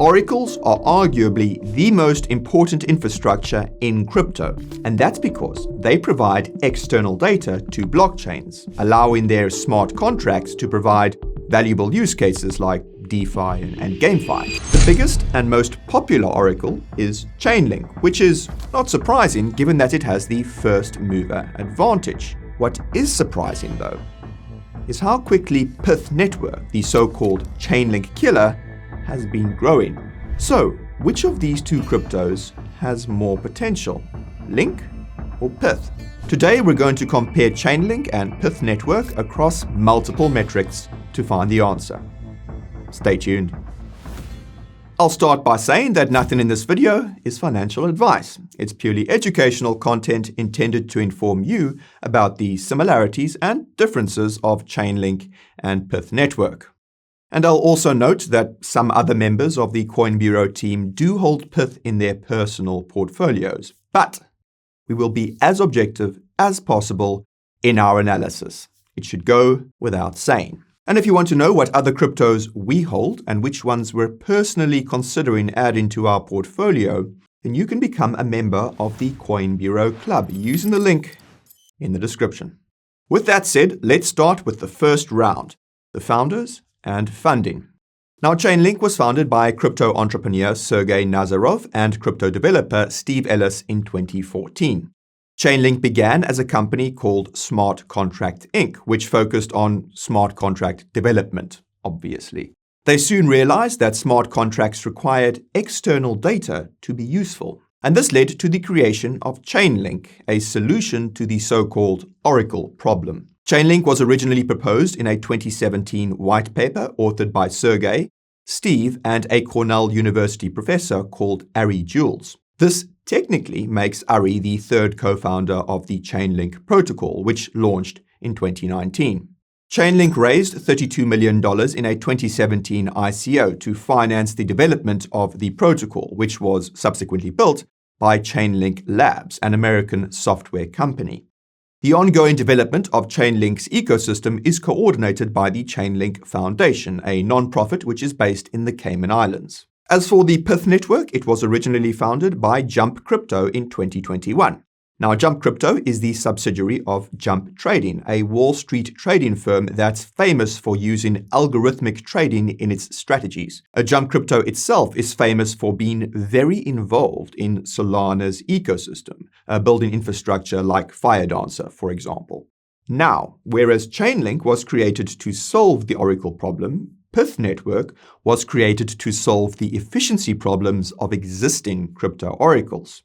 Oracles are arguably the most important infrastructure in crypto, and that's because they provide external data to blockchains, allowing their smart contracts to provide valuable use cases like DeFi and GameFi. The biggest and most popular oracle is Chainlink, which is not surprising given that it has the first mover advantage. What is surprising though is how quickly PYTH Network, the so-called Chainlink killer, has been growing. So, which of these two cryptos has more potential, Link or PYTH? Today we're going to compare Chainlink and PYTH Network across multiple metrics to find the answer. Stay tuned. I'll start by saying that nothing in this video is financial advice. It's purely educational content intended to inform you about the similarities and differences of Chainlink and PYTH Network. And I'll also note that some other members of the Coin Bureau team do hold PYTH in their personal portfolios, but we will be as objective as possible in our analysis. It should go without saying. And if you want to know what other cryptos we hold and which ones we're personally considering adding to our portfolio, then you can become a member of the Coin Bureau Club using the link in the description. With that said, let's start with the first round, the founders and funding. Now, Chainlink was founded by crypto entrepreneur Sergey Nazarov and crypto developer Steve Ellis in 2014. Chainlink began as a company called Smart Contract Inc., which focused on smart contract development, obviously. They soon realized that smart contracts required external data to be useful, and this led to the creation of Chainlink, a solution to the so-called Oracle problem. Chainlink was originally proposed in a 2017 white paper authored by Sergey, Steve, and a Cornell University professor called Ari Jules. This technically makes Ari the third co-founder of the Chainlink protocol, which launched in 2019. Chainlink raised $32 million in a 2017 ICO to finance the development of the protocol, which was subsequently built by Chainlink Labs, an American software company. The ongoing development of Chainlink's ecosystem is coordinated by the Chainlink Foundation, a non-profit which is based in the Cayman Islands. As for the PYTH Network, it was originally founded by Jump Crypto in 2021. Now, Jump Crypto is the subsidiary of Jump Trading, a Wall Street trading firm that's famous for using algorithmic trading in its strategies. Jump Crypto itself is famous for being very involved in Solana's ecosystem, building infrastructure like FireDancer, for example. Now, whereas Chainlink was created to solve the Oracle problem, PYTH Network was created to solve the efficiency problems of existing crypto oracles.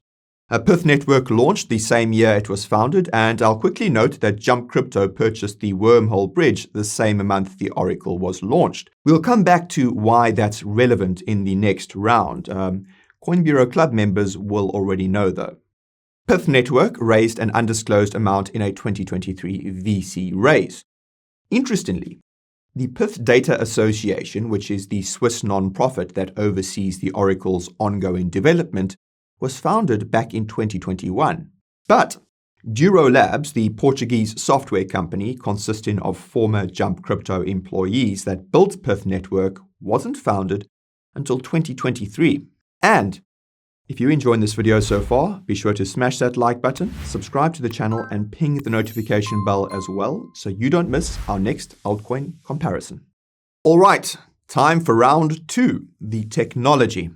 PYTH Network launched the same year it was founded, and I'll quickly note that Jump Crypto purchased the Wormhole Bridge the same month the Oracle was launched. We'll come back to why that's relevant in the next round. Coin Bureau Club members will already know though. PYTH Network raised an undisclosed amount in a 2023 VC raise. Interestingly, the PYTH Data Association, which is the Swiss non-profit that oversees the Oracle's ongoing development, was founded back in 2021. But Duro Labs, the Portuguese software company consisting of former Jump Crypto employees that built PYTH Network, wasn't founded until 2023. And if you're enjoying this video so far, be sure to smash that like button, subscribe to the channel, and ping the notification bell as well so you don't miss our next altcoin comparison. All right, time for round two, the technology.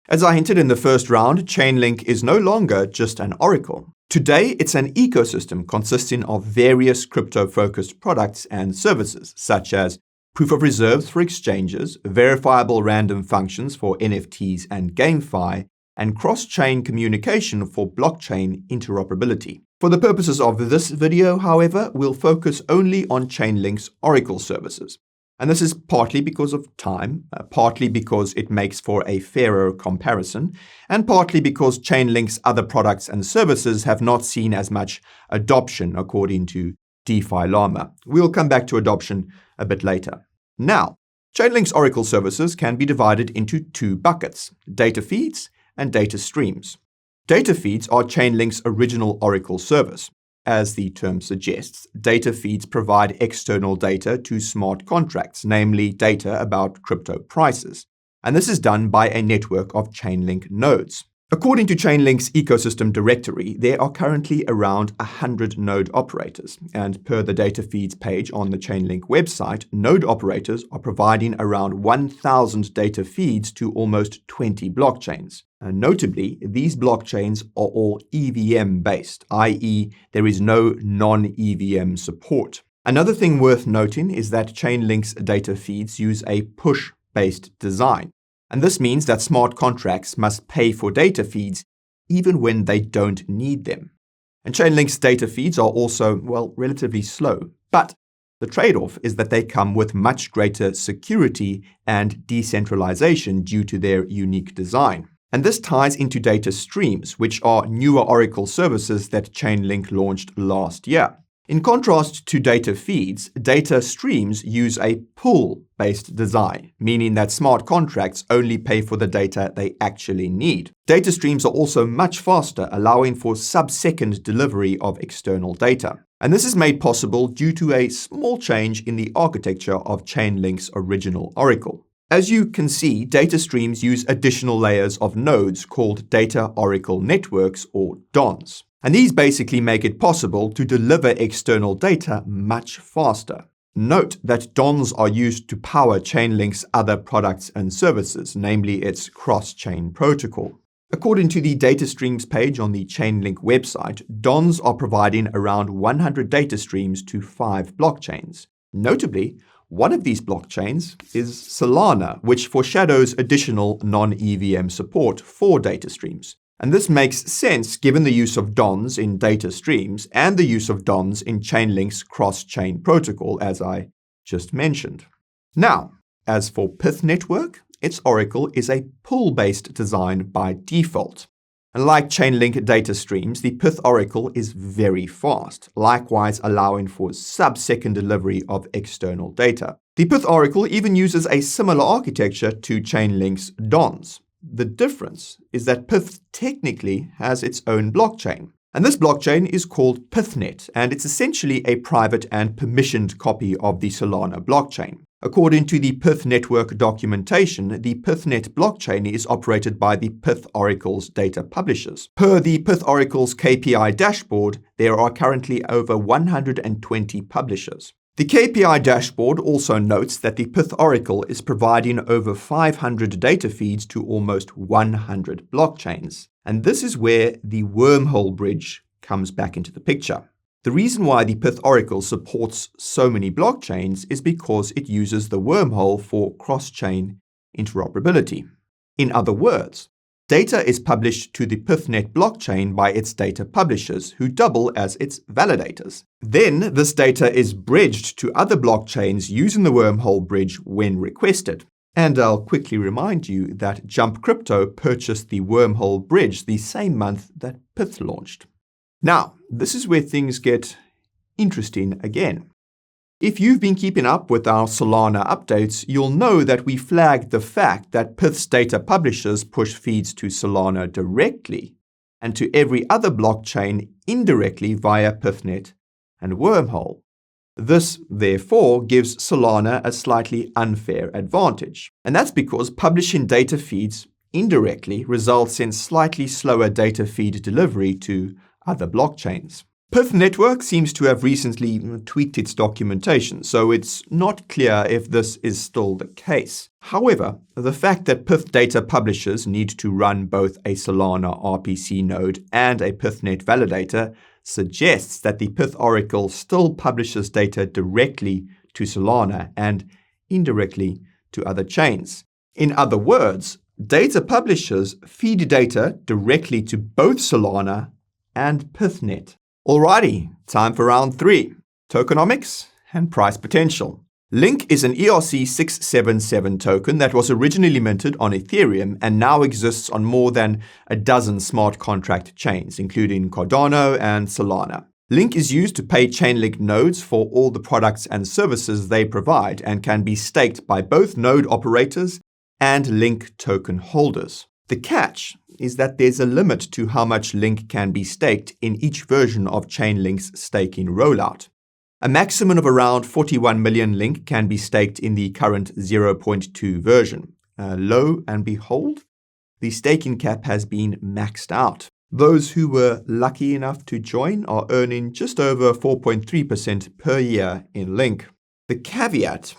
As I hinted in the first round, Chainlink is no longer just an oracle. Today, it's an ecosystem consisting of various crypto-focused products and services, such as proof of reserves for exchanges, verifiable random functions for NFTs and GameFi, and cross-chain communication for blockchain interoperability. For the purposes of this video, however, we'll focus only on Chainlink's Oracle services. And this is partly because of time, partly because it makes for a fairer comparison, and partly because Chainlink's other products and services have not seen as much adoption according to DeFi Llama. We'll come back to adoption a bit later. Now, Chainlink's Oracle services can be divided into two buckets, data feeds and data streams. Data feeds are Chainlink's original Oracle service. As the term suggests, data feeds provide external data to smart contracts, namely data about crypto prices. and this is done by a network of Chainlink nodes. According to Chainlink's ecosystem directory, there are currently around 100 node operators, and per the data feeds page on the Chainlink website, node operators are providing around 1,000 data feeds to almost 20 blockchains. And notably, these blockchains are all EVM-based, i.e. there is no non-EVM support. Another thing worth noting is that Chainlink's data feeds use a push-based design. And this means that smart contracts must pay for data feeds even when they don't need them. And Chainlink's data feeds are also, well, relatively slow. But the trade-off is that they come with much greater security and decentralization due to their unique design. And this ties into data streams, which are newer Oracle services that Chainlink launched last year. In contrast to data feeds, data streams use a pull-based design, meaning that smart contracts only pay for the data they actually need. Data streams are also much faster, allowing for sub-second delivery of external data. And this is made possible due to a small change in the architecture of Chainlink's original Oracle. As you can see, data streams use additional layers of nodes called Data Oracle Networks, or DONs. And these basically make it possible to deliver external data much faster. Note that DONs are used to power Chainlink's other products and services, namely its cross-chain protocol. According to the data streams page on the Chainlink website, DONs are providing around 100 data streams to 5 blockchains. Notably, one of these blockchains is Solana, which foreshadows additional non-EVM support for data streams. And this makes sense given the use of DONs in data streams and the use of DONs in Chainlink's cross-chain protocol, as I just mentioned. Now, as for PYTH Network, its Oracle is a pull-based design by default. And like Chainlink data streams, the PYTH Oracle is very fast, likewise allowing for sub-second delivery of external data. The PYTH Oracle even uses a similar architecture to Chainlink's DONs. The difference is that PYTH technically has its own blockchain. And this blockchain is called PythNet, and it's essentially a private and permissioned copy of the Solana blockchain. According to the PYTH Network documentation, the PythNet blockchain is operated by the PYTH Oracle's data publishers. Per the PYTH Oracle's KPI dashboard, there are currently over 120 publishers. The KPI dashboard also notes that the PYTH Oracle is providing over 500 data feeds to almost 100 blockchains. And this is where the wormhole bridge comes back into the picture. The reason why the PYTH Oracle supports so many blockchains is because it uses the wormhole for cross-chain interoperability. In other words, data is published to the PythNet blockchain by its data publishers, who double as its validators. Then, this data is bridged to other blockchains using the wormhole bridge when requested. And I'll quickly remind you that Jump Crypto purchased the wormhole bridge the same month that PYTH launched. Now, this is where things get interesting again. If you've been keeping up with our Solana updates, you'll know that we flagged the fact that PYTH's data publishers push feeds to Solana directly and to every other blockchain indirectly via PythNet and Wormhole. This, therefore, gives Solana a slightly unfair advantage. And that's because publishing data feeds indirectly results in slightly slower data feed delivery to other blockchains. PYTH Network seems to have recently tweaked its documentation, so it's not clear if this is still the case. However, the fact that PYTH data publishers need to run both a Solana RPC node and a PythNet validator suggests that the PYTH Oracle still publishes data directly to Solana and indirectly to other chains. In other words, data publishers feed data directly to both Solana and PythNet. Alrighty, time for round 3, tokenomics and price potential. LINK is an ERC-677 token that was originally minted on Ethereum and now exists on more than a dozen smart contract chains, including Cardano and Solana. LINK is used to pay Chainlink nodes for all the products and services they provide and can be staked by both node operators and LINK token holders. The catch is that there's a limit to how much LINK can be staked in each version of Chainlink's staking rollout. A maximum of around 41 million LINK can be staked in the current 0.2 version. lo and behold, the staking cap has been maxed out. Those who were lucky enough to join are earning just over 4.3% per year in LINK. The caveat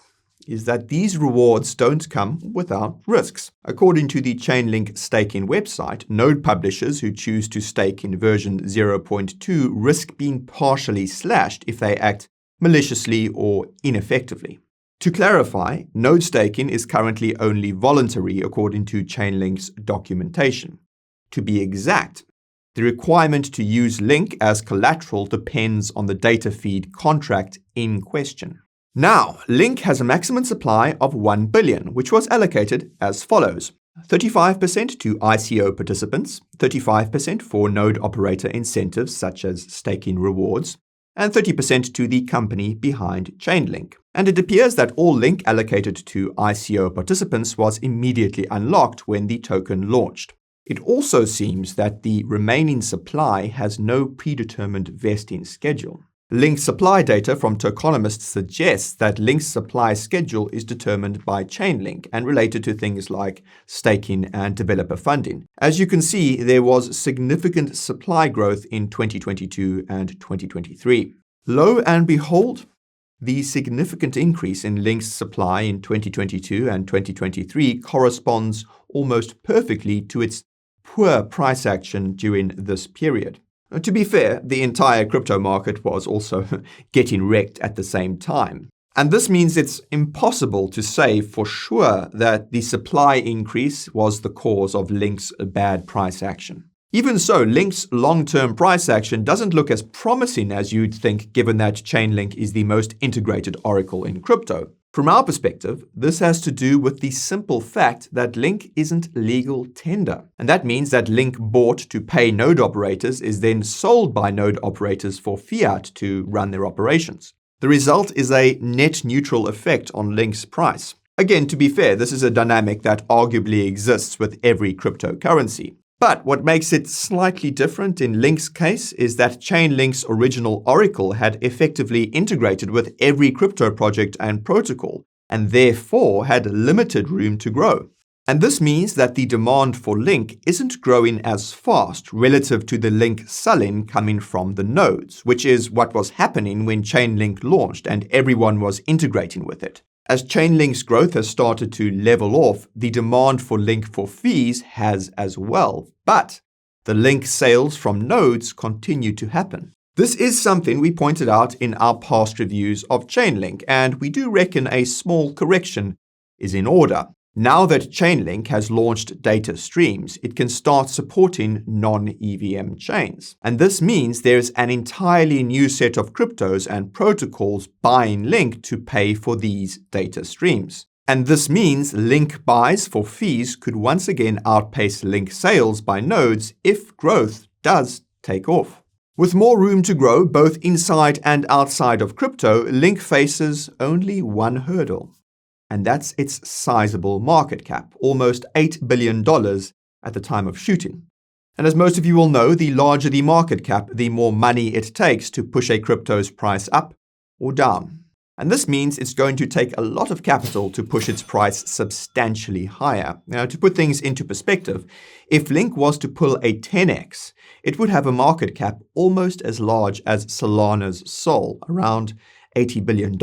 is that these rewards don't come without risks. According to the Chainlink staking website, node publishers who choose to stake in version 0.2 risk being partially slashed if they act maliciously or ineffectively. To clarify, node staking is currently only voluntary according to Chainlink's documentation. To be exact, the requirement to use LINK as collateral depends on the data feed contract in question. Now, LINK has a maximum supply of 1 billion, which was allocated as follows: 35% to ICO participants, 35% for node operator incentives such as staking rewards, and 30% to the company behind Chainlink. And it appears that all LINK allocated to ICO participants was immediately unlocked when the token launched. It also seems that the remaining supply has no predetermined vesting schedule. LINK supply data from Tokenomics suggests that LINK's supply schedule is determined by Chainlink and related to things like staking and developer funding. As you can see, there was significant supply growth in 2022 and 2023. Lo and behold, the significant increase in LINK's supply in 2022 and 2023 corresponds almost perfectly to its poor price action during this period. To be fair, the entire crypto market was also getting wrecked at the same time. And this means it's impossible to say for sure that the supply increase was the cause of LINK's bad price action. Even so, LINK's long-term price action doesn't look as promising as you'd think, given that Chainlink is the most integrated oracle in crypto. From our perspective, this has to do with the simple fact that LINK isn't legal tender. And that means that LINK bought to pay node operators is then sold by node operators for fiat to run their operations. The result is a net neutral effect on LINK's price. Again, to be fair, this is a dynamic that arguably exists with every cryptocurrency. But what makes it slightly different in LINK's case is that Chainlink's original oracle had effectively integrated with every crypto project and protocol, and therefore had limited room to grow. And this means that the demand for LINK isn't growing as fast relative to the LINK sell-in coming from the nodes, which is what was happening when Chainlink launched and everyone was integrating with it. As Chainlink's growth has started to level off, the demand for LINK for fees has as well, but the LINK sales from nodes continue to happen. This is something we pointed out in our past reviews of Chainlink, and we do reckon a small correction is in order. Now that Chainlink has launched data streams, it can start supporting non-EVM chains. And this means there's an entirely new set of cryptos and protocols buying LINK to pay for these data streams. And this means LINK buys for fees could once again outpace LINK sales by nodes if growth does take off. With more room to grow both inside and outside of crypto, LINK faces only one hurdle. And that's its sizable market cap, almost $8 billion at the time of shooting. And as most of you will know, the larger the market cap, the more money it takes to push a crypto's price up or down. And this means it's going to take a lot of capital to push its price substantially higher. Now, to put things into perspective, if LINK was to pull a 10x, it would have a market cap almost as large as Solana's Sol, around $80 billion.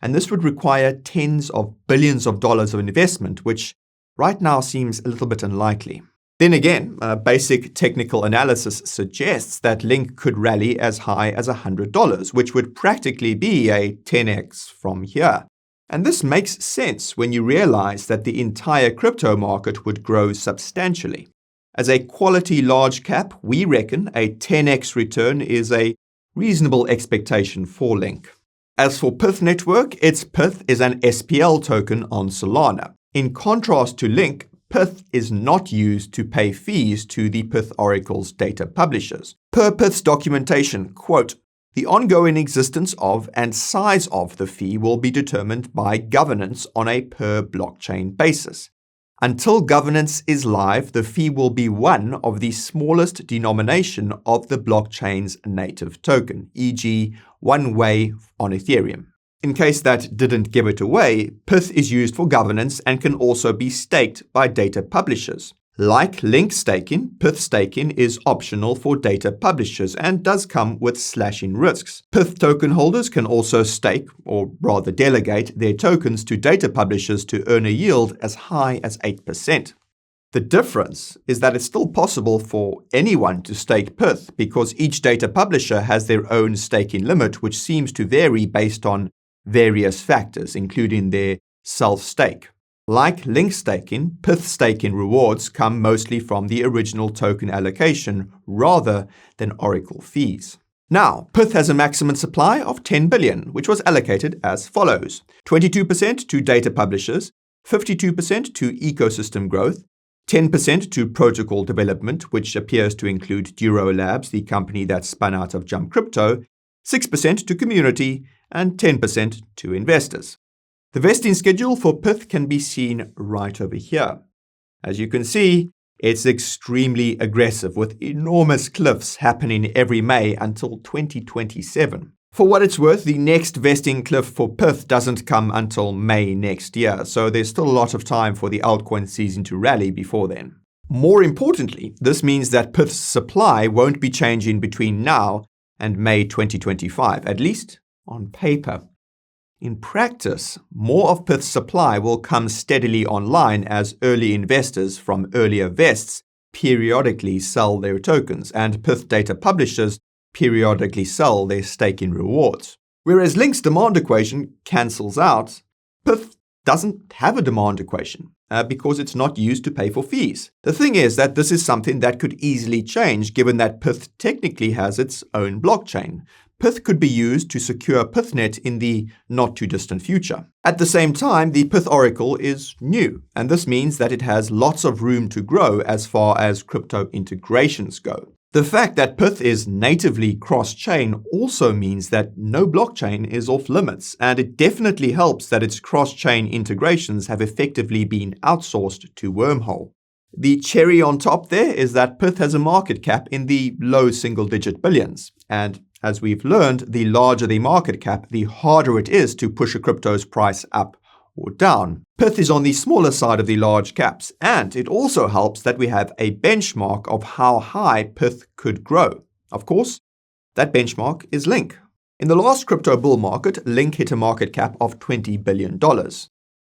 And this would require tens of billions of dollars of investment, which right now seems a little bit unlikely. Then again, basic technical analysis suggests that LINK could rally as high as $100, which would practically be a 10x from here. And this makes sense when you realize that the entire crypto market would grow substantially. As a quality large cap, we reckon a 10x return is a reasonable expectation for LINK. As for PYTH Network, its PYTH is an SPL token on Solana. In contrast to LINK, PYTH is not used to pay fees to the PYTH oracle's data publishers. Per PYTH's documentation, quote, "The ongoing existence of and size of the fee will be determined by governance on a per blockchain basis. Until governance is live, the fee will be one of the smallest denomination of the blockchain's native token, e.g. one way on Ethereum." In case that didn't give it away, PYTH is used for governance and can also be staked by data publishers. Like LINK staking, PYTH staking is optional for data publishers and does come with slashing risks. PYTH token holders can also stake, or rather delegate, their tokens to data publishers to earn a yield as high as 8%. The difference is that it's still possible for anyone to stake PYTH because each data publisher has their own staking limit, which seems to vary based on various factors, including their self-stake. Like LINK staking, PYTH staking rewards come mostly from the original token allocation rather than Oracle fees. Now, PYTH has a maximum supply of 10 billion, which was allocated as follows: 22% to data publishers, 52% to ecosystem growth, 10% to protocol development, which appears to include Duro Labs, the company that spun out of Jump Crypto, 6% to community, and 10% to investors. The vesting schedule for PYTH can be seen right over here. As you can see, it's extremely aggressive with enormous cliffs happening every May until 2027. For what it's worth, the next vesting cliff for PYTH doesn't come until May next year, so there's still a lot of time for the altcoin season to rally before then. More importantly, this means that PYTH's supply won't be changing between now and May 2025, at least on paper. In practice, more of PYTH's supply will come steadily online as early investors from earlier vests periodically sell their tokens, and PYTH data publishers periodically sell their staking rewards. Whereas LINK's demand equation cancels out, PYTH doesn't have a demand equation because it's not used to pay for fees. The thing is that this is something that could easily change given that PYTH technically has its own blockchain. PYTH could be used to secure PythNet in the not-too-distant future. At the same time, the PYTH Oracle is new, and this means that it has lots of room to grow as far as crypto integrations go. The fact that PYTH is natively cross-chain also means that no blockchain is off-limits, and it definitely helps that its cross-chain integrations have effectively been outsourced to Wormhole. The cherry on top there is that PYTH has a market cap in the low single-digit billions, and as we've learned, the larger the market cap, the harder it is to push a crypto's price up or down. PYTH is on the smaller side of the large caps, and it also helps that we have a benchmark of how high PYTH could grow. Of course, that benchmark is LINK. In the last crypto bull market, LINK hit a market cap of $20 billion.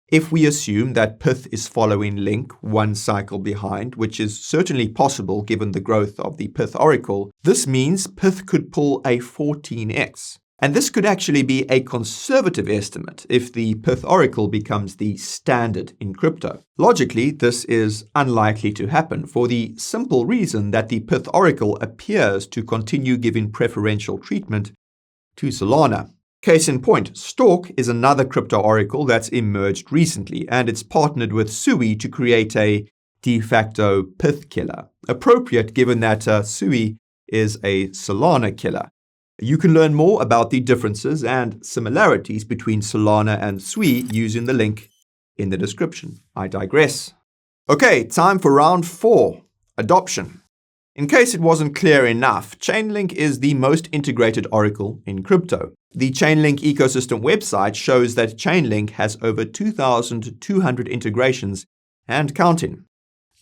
If we assume that PYTH is following LINK one cycle behind, which is certainly possible given the growth of the PYTH Oracle, this means PYTH could pull a 14x. And this could actually be a conservative estimate if the PYTH Oracle becomes the standard in crypto. Logically, this is unlikely to happen for the simple reason that the PYTH Oracle appears to continue giving preferential treatment to Solana. Case in point, Stork is another crypto oracle that's emerged recently, and it's partnered with Sui to create a de facto PYTH killer, appropriate given that Sui is a Solana killer. You can learn more about the differences and similarities between Solana and Sui using the link in the description. I digress. Okay, time for round 4, adoption. In case it wasn't clear enough, Chainlink is the most integrated oracle in crypto. The Chainlink ecosystem website shows that Chainlink has over 2,200 integrations and counting.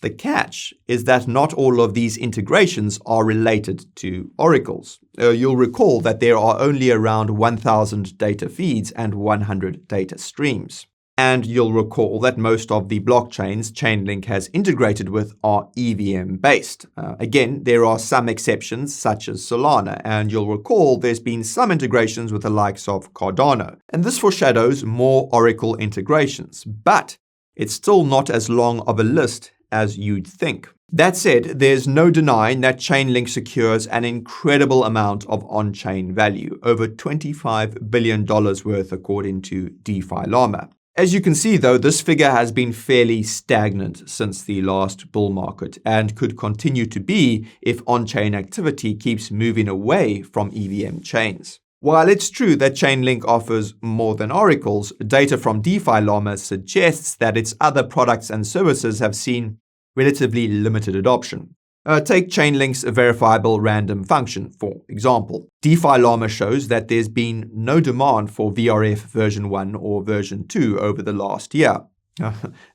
The catch is that not all of these integrations are related to oracles. You'll recall that there are only around 1,000 data feeds and 100 data streams. And you'll recall that most of the blockchains Chainlink has integrated with are EVM-based. Again, there are some exceptions, such as Solana, and you'll recall there's been some integrations with the likes of Cardano. And this foreshadows more Oracle integrations, but it's still not as long of a list as you'd think. That said, there's no denying that Chainlink secures an incredible amount of on-chain value, over $25 billion worth according to DeFi Llama. As you can see though, this figure has been fairly stagnant since the last bull market and could continue to be if on-chain activity keeps moving away from EVM chains. While it's true that Chainlink offers more than oracles, data from DeFi Llama suggests that its other products and services have seen relatively limited adoption. Take Chainlink's verifiable random function, for example. DeFi Llama shows that there's been no demand for VRF version 1 or version 2 over the last year.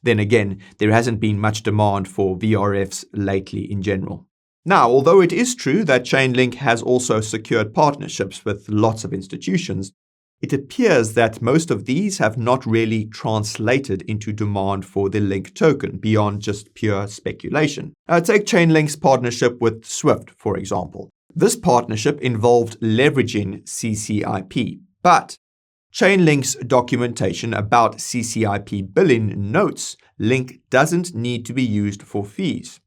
Then again, there hasn't been much demand for VRFs lately in general. Now, although it is true that Chainlink has also secured partnerships with lots of institutions, it appears that most of these have not really translated into demand for the Link token beyond just pure speculation. Take Chainlink's partnership with Swift, for example. This partnership involved leveraging CCIP, but Chainlink's documentation about CCIP billing notes Link doesn't need to be used for fees.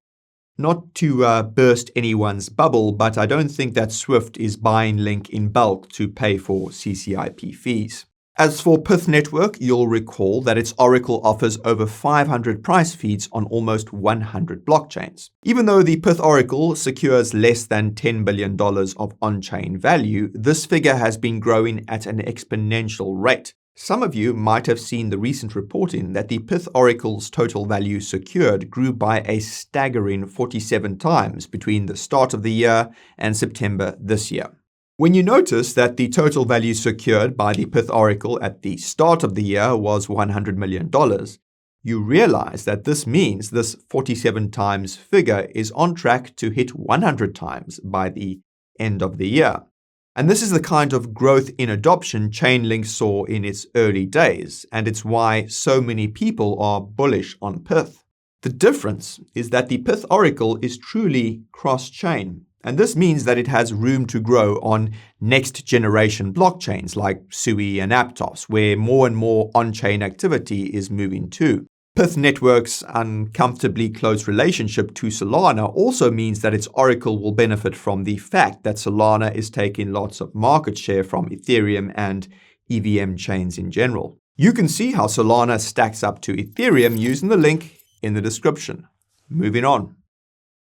Not to burst anyone's bubble, but I don't think that Swift is buying Link in bulk to pay for CCIP fees. As for PYTH Network, you'll recall that its Oracle offers over 500 price feeds on almost 100 blockchains. Even though the PYTH Oracle secures less than $10 billion of on-chain value, this figure has been growing at an exponential rate. Some of you might have seen the recent reporting that the PYTH Oracle's total value secured grew by a staggering 47 times between the start of the year and September this year. When you notice that the total value secured by the PYTH Oracle at the start of the year was $100 million, you realize that this means this 47 times figure is on track to hit 100 times by the end of the year. And this is the kind of growth in adoption Chainlink saw in its early days, and it's why so many people are bullish on PYTH. The difference is that the PYTH Oracle is truly cross-chain, and this means that it has room to grow on next-generation blockchains like Sui and Aptos, where more and more on-chain activity is moving to. PYTH Network's uncomfortably close relationship to Solana also means that its Oracle will benefit from the fact that Solana is taking lots of market share from Ethereum and EVM chains in general. You can see how Solana stacks up to Ethereum using the link in the description. Moving on.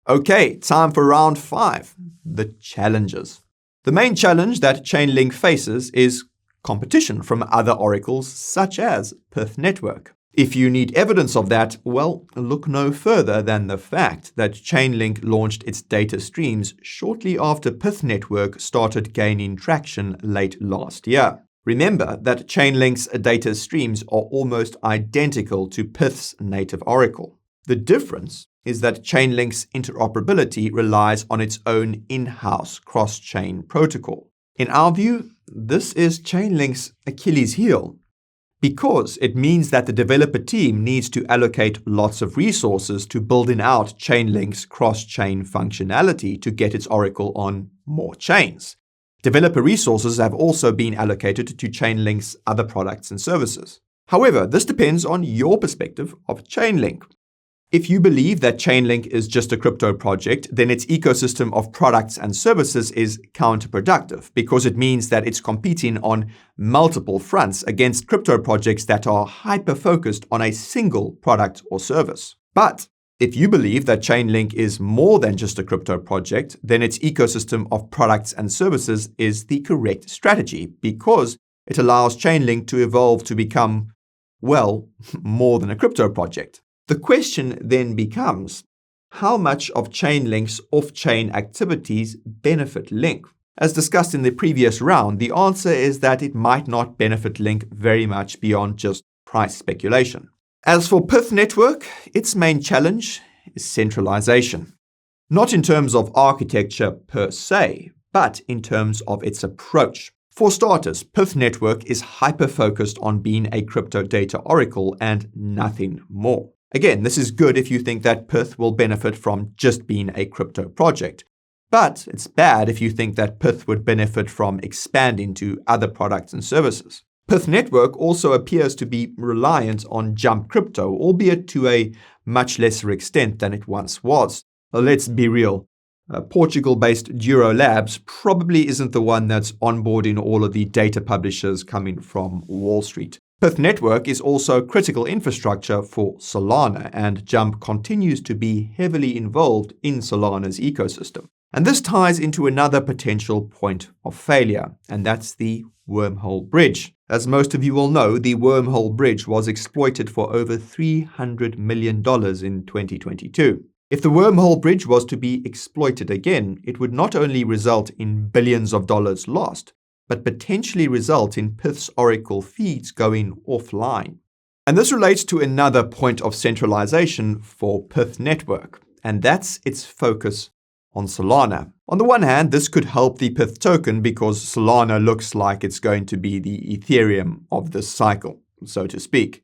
Okay, time for round 5, the challenges. The main challenge that Chainlink faces is competition from other oracles such as PYTH Network. If you need evidence of that, well, look no further than the fact that Chainlink launched its data streams shortly after PYTH Network started gaining traction late last year. Remember that Chainlink's data streams are almost identical to PYTH's native oracle. The difference is that Chainlink's interoperability relies on its own in-house cross-chain protocol. In our view, this is Chainlink's Achilles heel, because it means that the developer team needs to allocate lots of resources to building out Chainlink's cross-chain functionality to get its oracle on more chains. Developer resources have also been allocated to Chainlink's other products and services. However, this depends on your perspective of Chainlink. If you believe that Chainlink is just a crypto project, then its ecosystem of products and services is counterproductive because it means that it's competing on multiple fronts against crypto projects that are hyper-focused on a single product or service. But if you believe that Chainlink is more than just a crypto project, then its ecosystem of products and services is the correct strategy because it allows Chainlink to evolve to become, well, more than a crypto project. The question then becomes, how much of Chainlink's off-chain activities benefit Link? As discussed in the previous round, the answer is that it might not benefit Link very much beyond just price speculation. As for PYTH Network, its main challenge is centralization. Not in terms of architecture per se, but in terms of its approach. For starters, PYTH Network is hyper-focused on being a crypto data oracle and nothing more. Again, this is good if you think that PYTH will benefit from just being a crypto project. But it's bad if you think that PYTH would benefit from expanding to other products and services. PYTH Network also appears to be reliant on Jump Crypto, albeit to a much lesser extent than it once was. Let's be real. Portugal-based Duro Labs probably isn't the one that's onboarding all of the data publishers coming from Wall Street. PYTH Network is also critical infrastructure for Solana, and Jump continues to be heavily involved in Solana's ecosystem. And this ties into another potential point of failure, and that's the wormhole bridge. As most of you will know, the wormhole bridge was exploited for over $300 million in 2022. If the wormhole bridge was to be exploited again, it would not only result in billions of dollars lost, but potentially result in Pyth's Oracle feeds going offline. And this relates to another point of centralization for PYTH Network, and that's its focus on Solana. On the one hand, this could help the PYTH token because Solana looks like it's going to be the Ethereum of this cycle, so to speak.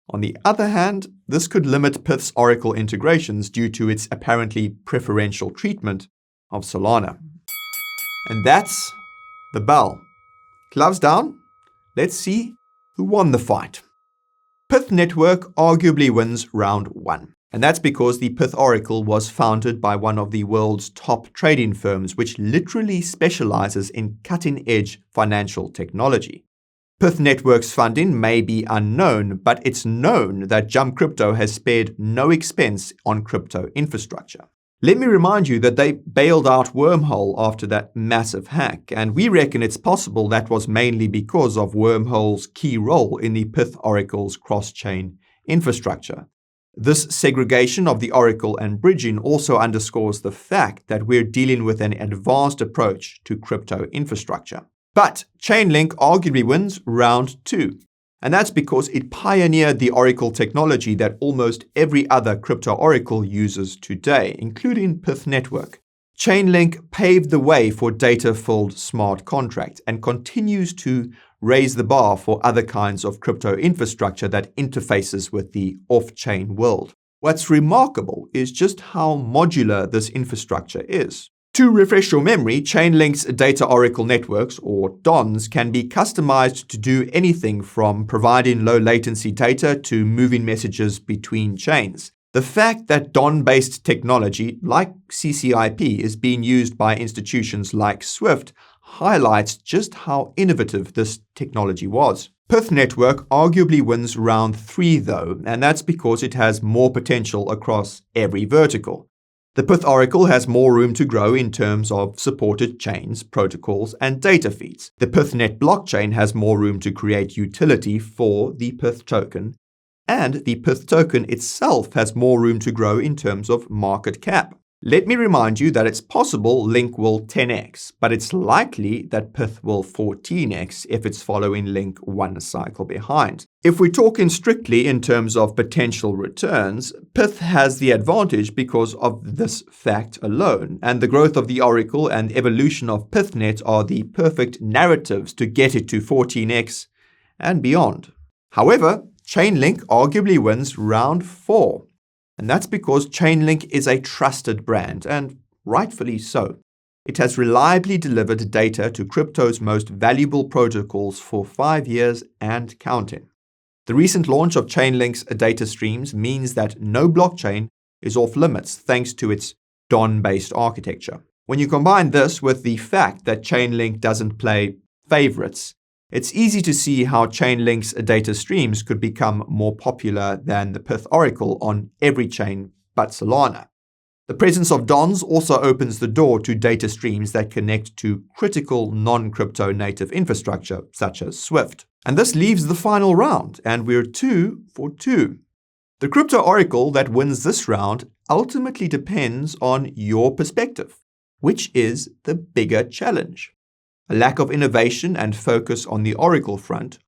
On the other hand, this could limit PYTH's Oracle integrations due to its apparently preferential treatment of Solana. And that's the bell. Gloves down. Let's see who won the fight. PYTH Network arguably wins round 1. And that's because the PYTH Oracle was founded by one of the world's top trading firms, which literally specializes in cutting-edge financial technology. PYTH Network's funding may be unknown, but it's known that Jump Crypto has spared no expense on crypto infrastructure. Let me remind you that they bailed out Wormhole after that massive hack, and we reckon it's possible that was mainly because of Wormhole's key role in the PYTH Oracle's cross-chain infrastructure. This segregation of the Oracle and bridging also underscores the fact that we're dealing with an advanced approach to crypto infrastructure. But Chainlink arguably wins round 2, and that's because it pioneered the Oracle technology that almost every other crypto Oracle uses today, including PYTH Network. Chainlink paved the way for data-filled smart contracts and continues to raise the bar for other kinds of crypto infrastructure that interfaces with the off-chain world. What's remarkable is just how modular this infrastructure is. To refresh your memory, Chainlink's data oracle networks, or DONs, can be customized to do anything from providing low-latency data to moving messages between chains. The fact that DON-based technology, like CCIP, is being used by institutions like Swift highlights just how innovative this technology was. PYTH Network arguably wins round 3 though, and that's because it has more potential across every vertical. The PYTH Oracle has more room to grow in terms of supported chains, protocols, and data feeds. The PythNet blockchain has more room to create utility for the PYTH token, and the PYTH token itself has more room to grow in terms of market cap. Let me remind you that it's possible LINK will 10x, but it's likely that PYTH will 14x if it's following LINK one cycle behind. If we're talking strictly in terms of potential returns, PYTH has the advantage because of this fact alone, and the growth of the Oracle and evolution of PythNet are the perfect narratives to get it to 14x and beyond. However, Chainlink arguably wins round 4. And that's because Chainlink is a trusted brand, and rightfully so. It has reliably delivered data to crypto's most valuable protocols for 5 years and counting. The recent launch of Chainlink's data streams means that no blockchain is off limits thanks to its DON-based architecture. When you combine this with the fact that Chainlink doesn't play favorites, it's easy to see how Chainlink's data streams could become more popular than the PYTH Oracle on every chain but Solana. The presence of DONs also opens the door to data streams that connect to critical non-crypto native infrastructure, such as Swift. And this leaves the final round, and we're 2 for 2. The crypto Oracle that wins this round ultimately depends on your perspective. Which is the bigger challenge? A lack of innovation and focus on the Oracle front,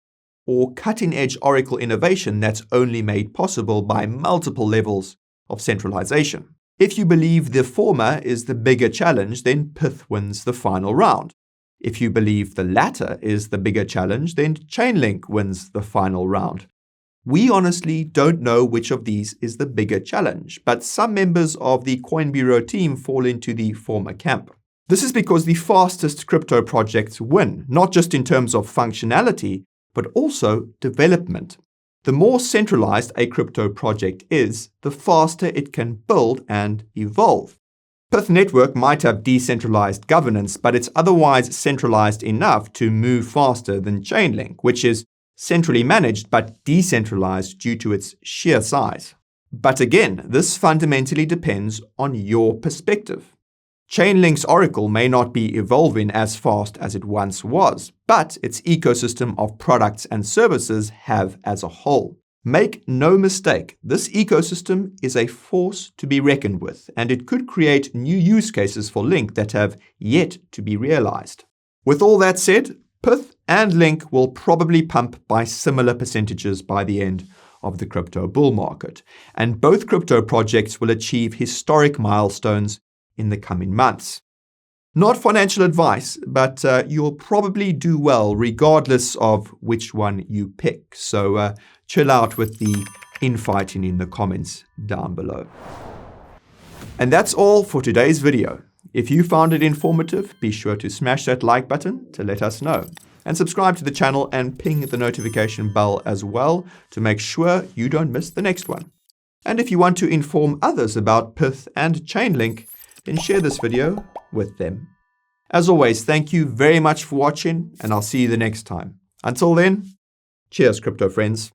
or cutting-edge Oracle innovation that's only made possible by multiple levels of centralization. If you believe the former is the bigger challenge, then PYTH wins the final round. If you believe the latter is the bigger challenge, then Chainlink wins the final round. We honestly don't know which of these is the bigger challenge, but some members of the Coin Bureau team fall into the former camp. This is because the fastest crypto projects win, not just in terms of functionality, but also development. The more centralized a crypto project is, the faster it can build and evolve. PYTH Network might have decentralized governance, but it's otherwise centralized enough to move faster than Chainlink, which is centrally managed but decentralized due to its sheer size. But again, this fundamentally depends on your perspective. Chainlink's Oracle may not be evolving as fast as it once was, but its ecosystem of products and services have as a whole. Make no mistake, this ecosystem is a force to be reckoned with, and it could create new use cases for Link that have yet to be realized. With all that said, Pyth and Link will probably pump by similar percentages by the end of the crypto bull market, and both crypto projects will achieve historic milestones in the coming months. Not financial advice, but you'll probably do well regardless of which one you pick. So chill out with the infighting in the comments down below. And that's all for today's video. If you found it informative, be sure to smash that like button to let us know. And subscribe to the channel and ping the notification bell as well to make sure you don't miss the next one. And if you want to inform others about Pyth and Chainlink, then share this video with them. As always, thank you very much for watching, and I'll see you the next time. Until then, cheers, crypto friends.